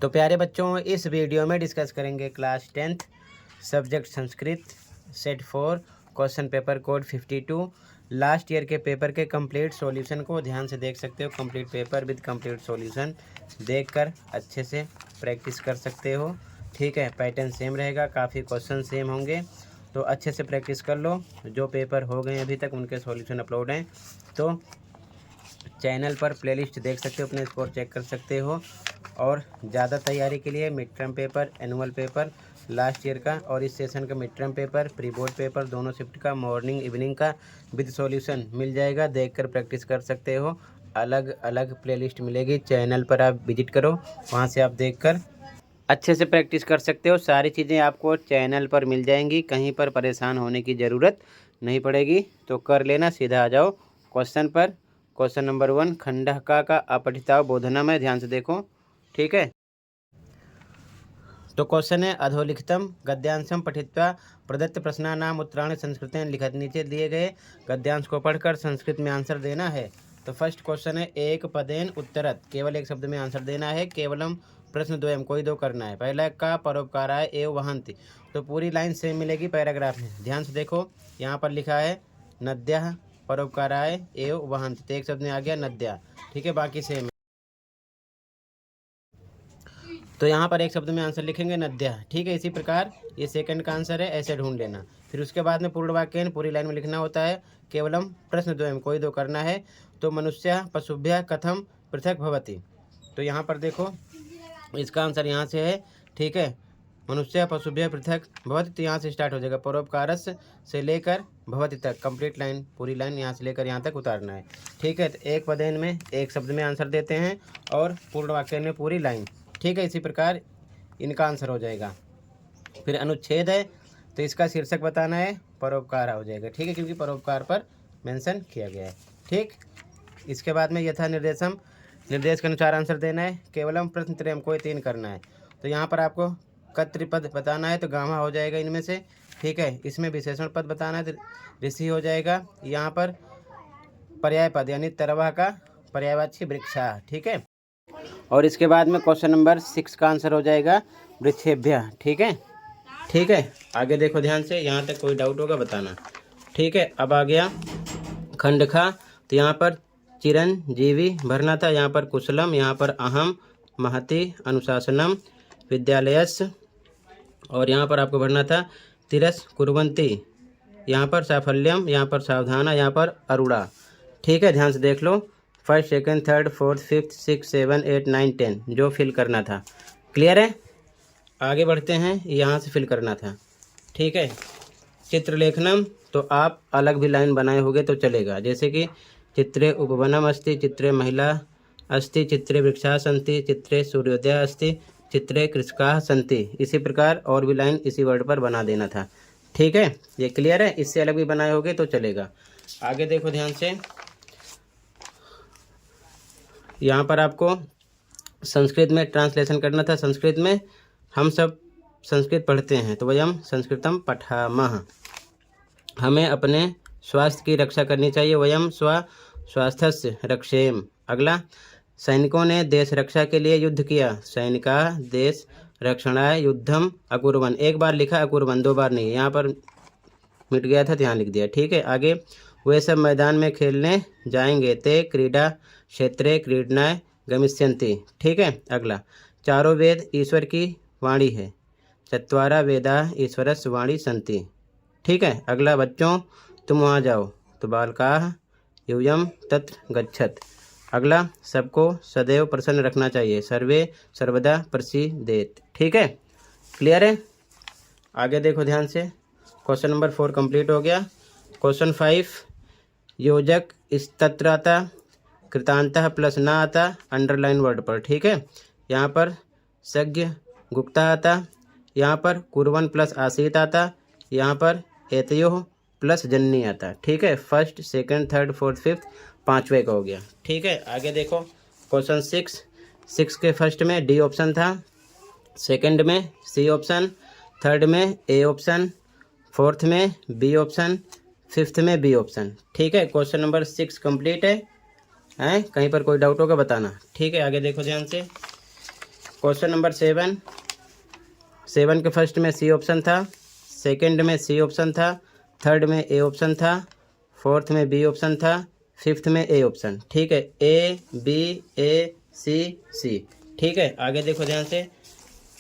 तो प्यारे बच्चों, इस वीडियो में डिस्कस करेंगे class 10th subject Sanskrit set 4 question paper code 52 last year के पेपर के कंप्लीट सॉल्यूशन को ध्यान से देख सकते हो। Complete paper with complete solution देखकर अच्छे से प्रैक्टिस कर सकते हो। ठीक है, पैटर्न सेम रहेगा, काफ़ी क्वेश्चन सेम होंगे, तो अच्छे से प्रैक्टिस कर लो। जो पेपर हो गए अभी तक उनके सॉल्यूशन अपलोड हैं, तो चैनल पर प्लेलिस्ट देख सकते हो, अपने स्कोर चेक कर सकते हो। और ज़्यादा तैयारी के लिए mid term paper, annual paper last year का और इस सेशन का mid term paper, pre board paper दोनों शिफ्ट का मॉर्निंग इवनिंग का विद सॉल्यूशन मिल जाएगा, देखकर प्रैक्टिस कर सकते हो। अलग अलग प्लेलिस्ट मिलेगी, चैनल पर आप विजिट करो, वहाँ से आप देखकर अच्छे से प्रैक्टिस कर सकते हो। सारी चीज़ें आपको चैनल पर मिल जाएंगी, कहीं पर परेशान होने की ज़रूरत नहीं पड़ेगी। तो कर लेना, सीधा आ जाओ क्वेश्चन पर। क्वेश्चन नंबर 1, खंडहका का अपठिताव बोधनम है, ध्यान से देखो। ठीक है, तो क्वेश्चन है अधोलिखितम गद्यांशम पठित्वा प्रदत्त प्रश्नानाम उत्तराणि संस्कृतेन लिखत। नीचे दिए गए गद्यांश को पढ़कर संस्कृत में आंसर देना है। तो फर्स्ट क्वेश्चन है एक पदेन उत्तरत, केवल एक शब्द में आंसर देना है। केवलम प्रश्न द्वयम, कोई दो करना है। पहला का परोपकाराय एव वहन्ति, तो पूरी लाइन सेम मिलेगी पैराग्राफ में। ध्यान से देखो, यहाँ पर लिखा है नद्यः परोपकाराय एव वहन्ति, तो एक शब्द में आ गया नद्या। ठीक है, बाकी सेम है। तो यहाँ पर एक शब्द में आंसर लिखेंगे नद्या। ठीक है, इसी प्रकार ये सेकंड का आंसर है, ऐसे ढूंढ लेना। फिर उसके बाद में पूर्ण वाक्य पूरी लाइन में लिखना होता है। केवलम प्रश्न द्वयम, कोई दो करना है। तो मनुष्य पशुभ्य कथम पृथक भवति, तो यहाँ पर देखो इसका आंसर यहाँ से है। ठीक है, मनुष्य पशुभ्य पृथक भवति, तो यहाँ से स्टार्ट हो जाएगा। परोपकारस से लेकर भवति तक कंप्लीट लाइन, पूरी लाइन यहाँ से लेकर यहाँ तक उतारना है। ठीक है, तो एक पदेन में एक शब्द में आंसर देते हैं और पूर्ण वाक्य में पूरी लाइन। ठीक है, इसी प्रकार इनका आंसर हो जाएगा। फिर अनुच्छेद है, तो इसका शीर्षक बताना है, परोपकार हो जाएगा। ठीक है, क्योंकि परोपकार पर मेंशन किया गया है। ठीक, इसके बाद में यथा निर्देशम, निर्देश के अनुसार आंसर देना है। केवलम प्रश्न त्रयम, कोई तीन करना है। तो यहाँ पर आपको कत्रिपद बताना है, तो गामा हो जाएगा इनमें से। ठीक है, इसमें विशेषण पद बताना है, तो ऋषि हो जाएगा। यहाँ पर पर्याय पद यानी तरवा का पर्यायवाची वृक्षा। ठीक है, और इसके बाद में क्वेश्चन नंबर 6 का आंसर हो जाएगा वृक्षेभ्य। ठीक है, ठीक है, आगे देखो ध्यान से, यहाँ तक कोई डाउट होगा बताना। ठीक है, अब आ गया खंडखा, तो यहाँ पर चिरंजीवी भरना था, यहाँ पर कुशलम, यहाँ पर अहम महति अनुशासनम विद्यालयस, और यहाँ पर आपको भरना था तिरस कुर्वन्ति, यहाँ पर साफल्यम, यहाँ पर सावधाना, यहाँ पर अरुणा। ठीक है, ध्यान से देख लो, first second third fourth fifth 6 7 8 9 10 जो फिल करना था। क्लियर है, आगे बढ़ते हैं, यहाँ से फिल करना था। ठीक है, चित्रलेखनम, तो आप अलग भी लाइन बनाए होगे तो चलेगा, जैसे कि चित्रे उपवनम अस्ति, चित्रे महिला अस्ति, चित्रे वृक्षा सन्ति, चित्रे सूर्योदय अस्ति, चित्रे कृषकाः सन्ति। इसी प्रकार और भी लाइन इसी वर्ड पर बना देना था। ठीक है, ये क्लियर है, इससे अलग भी बनाए होगे तो चलेगा। आगे देखो ध्यान से, यहाँ पर आपको संस्कृत में ट्रांसलेशन करना था। संस्कृत में हम सब संस्कृत पढ़ते हैं, तो वयम संस्कृतम पठामः, हमें अपने स्वास्थ्य की रक्षा करनी चाहिए। वयम स्वास्थ्यस्य रक्षेम। अगला, सैनिकों ने देश रक्षा के लिए युद्ध किया। सैनिका देश रक्षणाय युद्धम अकुर्वन्, एक बार लिखा अकुर्वन्, दो बार नहीं, यहाँ पर मिट गया था, ध्यान लिख दिया। ठीक है, आगे वे सब मैदान में खेलने जाएंगे। ते क्रीडा क्षेत्रे क्रीडनाय गमिष्यन्ति। ठीक है, अगला, चारों वेद ईश्वर की वाणी है। चत्वारा वेदा ईश्वरस्य वाणी सन्ति। ठीक है, अगला, बच्चों तुम वहाँ जाओ, तो बालकाः यूयं तत्र गच्छत। अगला, सबको सदैव प्रसन्न रखना चाहिए। सर्वे सर्वदा प्रसीदेत। ठीक है, क्लियर है, आगे देखो ध्यान से, क्वेश्चन नंबर 4 कंप्लीट हो गया। क्वेश्चन 5, योजक इस्तत्र आता, कृतांतः प्लस ना आता, अंडरलाइन वर्ड पर। ठीक है, यहाँ पर सज्ञ गुप्ता आता, यहाँ पर कुर्वन् प्लस आसीत आता, यहाँ पर एतयोः प्लस जननी आता। ठीक है, first second third fourth fifth पाँचवें का हो गया। ठीक है, आगे देखो क्वेश्चन 6 के फर्स्ट में डी ऑप्शन था, सेकंड में सी ऑप्शन, थर्ड में ए ऑप्शन, फोर्थ में बी ऑप्शन, फिफ्थ में बी ऑप्शन। ठीक है, क्वेश्चन नंबर 6 कंप्लीट है, कहीं पर कोई डाउट होगा बताना। ठीक है, आगे देखो ध्यान से, क्वेश्चन नंबर 7 के फर्स्ट में सी ऑप्शन था, सेकंड में सी ऑप्शन था, थर्ड में ए ऑप्शन था, फोर्थ में बी ऑप्शन था, फिफ्थ में ए ऑप्शन। ठीक है, ए बी ए सी सी। ठीक है, आगे देखो ध्यान से।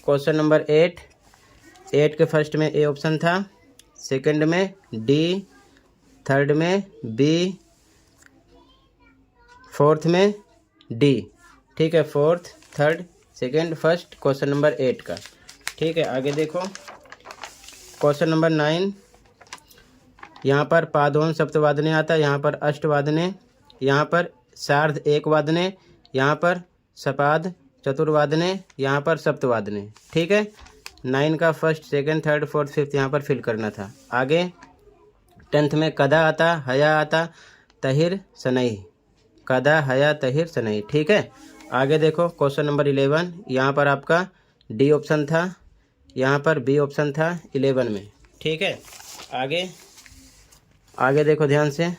क्वेश्चन नंबर 8 के फर्स्ट में ए ऑप्शन था, सेकंड में डी, थर्ड में बी, फोर्थ में डी। ठीक है, fourth, third, second, first, question number 8 का। ठीक है, आगे देखो। क्वेश्चन नंबर 9, यहाँ पर पादोन सप्तवादने आता है, यहाँ पर अष्टवादने, यहाँ पर सार्ध एक वादने, यहाँ पर सपाद चतुर्वादने, यहाँ पर सप्तवादने। ठीक है, 9 का first, second, third, fourth, fifth यहाँ पर फिल करना था। आगे 10th में कदा आता, हया आता, तहिर सनई, कदा हया तहिर सनई। ठीक है, आगे देखो। क्वेश्चन नंबर 11, यहाँ पर आपका डी ऑप्शन था, यहाँ पर बी ऑप्शन था 11 में। ठीक है, आगे देखो ध्यान से।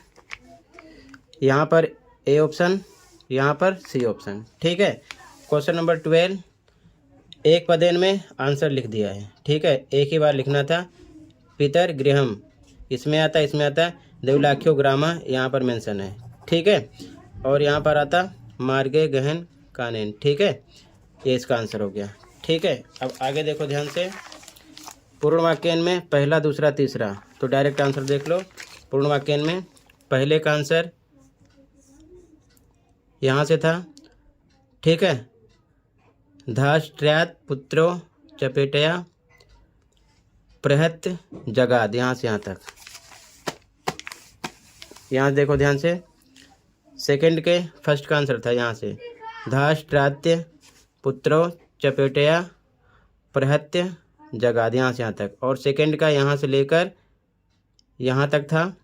यहाँ पर ए ऑप्शन, यहाँ पर सी ऑप्शन। ठीक है, क्वेश्चन नंबर 12, एक पदेन में आंसर लिख दिया है। ठीक है, एक ही बार लिखना था। पितर गृहम इसमें आता, इसमें आता देवलाख्यो ग्रामा, यहाँ पर मेंशन है। ठीक है, और यहाँ पर आता मार्गे गहन कानून। ठीक है, ये इसका आंसर हो गया। ठीक है, अब आगे देखो ध्यान से। पूर्ण वाक्यन में पहला, दूसरा, तीसरा, तो डायरेक्ट आंसर देख लो। पूर्ण वाक्यन में पहले का आंसर यहाँ से था। ठीक है, धाष्ट्र्यात पुत्रो चपेटया प्रहत जगाद, यहाँ से यहाँ तक। यहाँ देखो ध्यान से। सेकंड के फर्स्ट का आंसर था यहाँ से, धाष्ट्रात्य पुत्रो चपेटया प्रहत्य जगाद, यहाँ से यहाँ तक। और सेकंड का यहाँ से लेकर यहाँ तक था,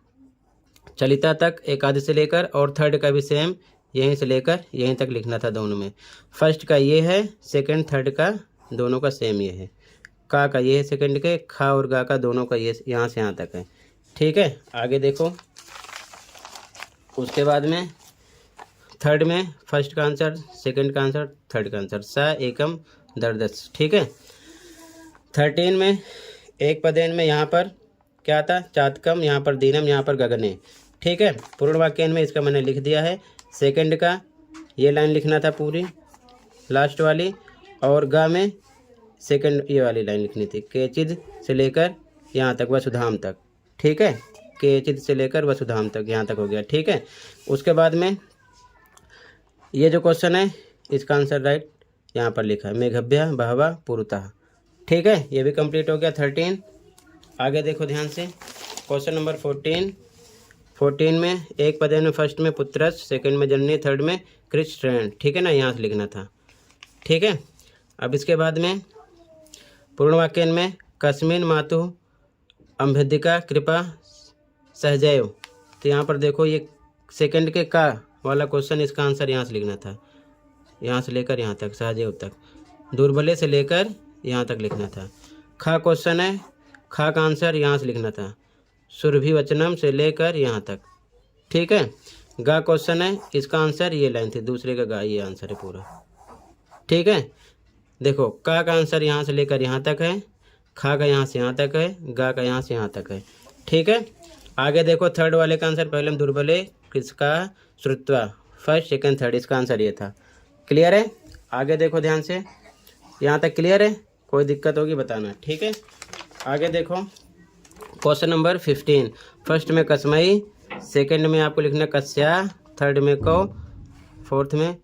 चलिता तक, एक आदि से लेकर। और थर्ड का भी सेम, यहीं से लेकर यहीं तक लिखना था दोनों में। फर्स्ट का ये है, सेकंड थर्ड का दोनों का सेम ये है। का ये है सेकंड के, खा और गा का दोनों का ये यहाँ से यहाँ तक है। ठीक है, आगे देखो। उसके बाद में थर्ड में फर्स्ट का आंसर, सेकंड का आंसर, थर्ड का आंसर, स एकम दर्दस। ठीक है, 13 में एक पदेन में यहाँ पर क्या था, चातकम, यहाँ पर दीनम, यहाँ पर गगने। ठीक है, पूर्ण वाक्यन में इसका मैंने लिख दिया है। सेकंड का ये लाइन लिखना था पूरी, लास्ट वाली। और गा में सेकंड ये वाली लाइन लिखनी थी, केचिद से लेकर यहाँ तक, वसुधाम तक। ठीक है, केचिद से लेकर वसुधाम तक, यहाँ तक हो गया। ठीक है, उसके बाद में ये जो क्वेश्चन है इसका आंसर राइट यहाँ पर लिखा है, मेघभ्य बहवा पुरतः। ठीक है, ये भी कंप्लीट हो गया 13। आगे देखो ध्यान से। क्वेश्चन नंबर 14 में एक पदेन में फर्स्ट में पुत्रस, सेकंड में जननी, थर्ड में कृष्ण। ठीक है ना, यहाँ से लिखना था। ठीक है, अब इसके बाद में पूर्ण वाक्यन में कस्मिन मातु अम्भ्यदिका कृपा सहजैव, तो यहाँ पर देखो ये सेकंड के का वाला क्वेश्चन, इसका आंसर यहाँ से लिखना था, यहाँ से लेकर यहाँ तक, सहजैव तक। दुर्बले से लेकर यहाँ तक लिखना था। खा क्वेश्चन है, खा का आंसर यहाँ से लिखना था, सुरभि वचनम से लेकर यहाँ तक। ठीक है, गा क्वेश्चन है, इसका आंसर ये लाइन थी, दूसरे का गा, ये आंसर है पूरा। ठीक है, देखो का आंसर यहाँ से लेकर यहाँ तक है, खा का यहाँ से यहाँ तक है, गा का यहाँ से यहाँ तक है। ठीक है, आगे देखो थर्ड वाले का आंसर, पहले हम दुर्बले किसका श्रुत्वा, फर्स्ट सेकंड थर्ड, इसका आंसर ये था। क्लियर है, आगे देखो ध्यान से। यहाँ तक क्लियर है, कोई दिक्कत होगी बताना। ठीक है, आगे देखो। क्वेश्चन नंबर 15, फर्स्ट में कसमई, सेकंड में आपको लिखना कस्या, थर्ड में कौ, फोर्थ में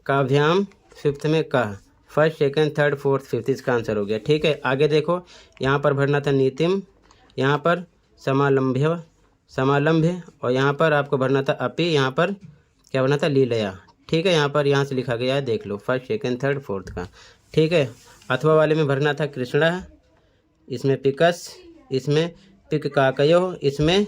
काव्याम, फिफ्थ में का। First second third fourth fifth, इसका आंसर हो गया। ठीक है, आगे देखो। यहाँ पर भरना था नीतिम, यहाँ पर समालंभ्य, और यहाँ पर आपको भरना था अपि, यहाँ पर क्या भरना था, लीलया। ठीक है, यहाँ से लिखा गया है, देख लो, फर्स्ट सेकंड थर्ड फोर्थ का। ठीक है, अथवा वाले में भरना था कृष्णा, इसमें पिकस, इसमें पिक काकयो, इसमें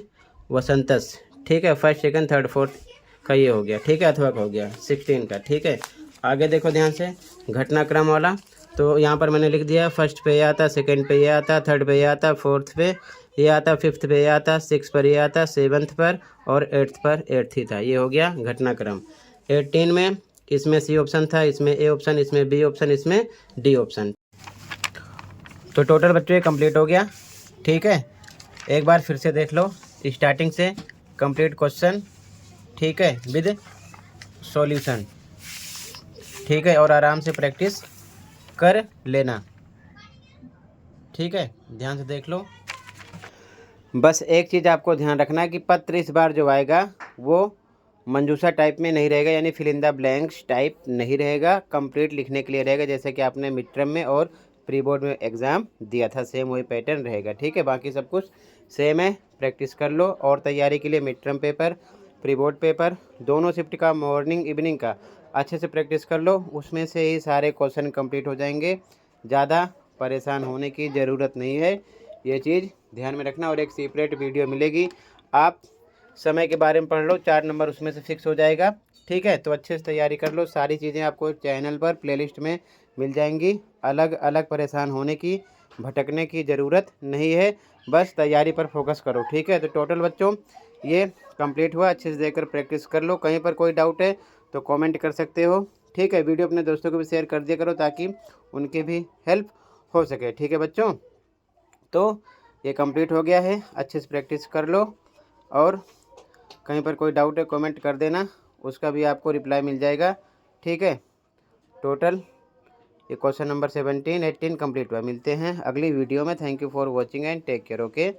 वसंतस। ठीक है, फर्स्ट सेकंड थर्ड फोर्थ का ये हो गया। ठीक है, अथवा का हो गया 16 का। ठीक है, आगे देखो ध्यान से, घटनाक्रम वाला। तो यहाँ पर मैंने लिख दिया, फर्स्ट पे ये आता, सेकंड पे ये आता, थर्ड पे ये आता, फोर्थ पे ये आता, फिफ्थ पे ये आता, सिक्स पर ये आता, सेवन्थ पर, और एट्थ पर एट्थ ही था। ये हो गया घटनाक्रम। 18 में इसमें सी ऑप्शन था, इसमें ए ऑप्शन, इसमें बी ऑप्शन, इसमें डी ऑप्शन। तो टोटल बच्चों ये कंप्लीट हो गया। ठीक है, एक बार फिर से देख लो स्टार्टिंग से कंप्लीट क्वेश्चन, ठीक है, विद सॉल्यूशन। ठीक है, और आराम से प्रैक्टिस कर लेना। ठीक है, ध्यान से देख लो। बस एक चीज़ आपको ध्यान रखना है कि पत्र इस बार जो आएगा वो मंजूसा टाइप में नहीं रहेगा, यानी fill in the blanks type नहीं रहेगा, कंप्लीट लिखने के लिए रहेगा, जैसे कि आपने मिड टर्म में और प्री बोर्ड में एग्ज़ाम दिया था, सेम वही पैटर्न रहेगा। ठीक है, बाकी सब कुछ सेम है, प्रैक्टिस कर लो। और तैयारी के लिए mid term paper, pre board paper, दोनों शिफ्ट का मॉर्निंग इवनिंग का अच्छे से प्रैक्टिस कर लो, उसमें से ही सारे क्वेश्चन कंप्लीट हो जाएंगे। ज़्यादा परेशान होने की ज़रूरत नहीं है, ये चीज़ ध्यान में रखना। और एक सेपरेट वीडियो मिलेगी, आप समय के बारे में पढ़ लो, 4 नंबर उसमें से फिक्स हो जाएगा। ठीक है, तो अच्छे से तैयारी कर लो, सारी चीज़ें आपको चैनल पर प्लेलिस्ट में मिल जाएंगी। अलग अलग परेशान होने की, भटकने की ज़रूरत नहीं है, बस तैयारी पर फोकस करो। ठीक है, तो टोटल बच्चों ये कंप्लीट हुआ, अच्छे से देखकर प्रैक्टिस कर लो। कहीं पर कोई डाउट है तो कमेंट कर सकते हो। ठीक है, वीडियो अपने दोस्तों को भी शेयर कर दिया करो ताकि उनकी भी हेल्प हो सके। ठीक है बच्चों, तो ये कंप्लीट हो गया है, अच्छे से प्रैक्टिस कर लो। और कहीं पर कोई डाउट है कमेंट कर देना, उसका भी आपको रिप्लाई मिल जाएगा। ठीक है, टोटल ये क्वेश्चन नंबर 17, 18 कंप्लीट हुआ। मिलते हैं अगली वीडियो में। Thank you for watching and take care. Okay.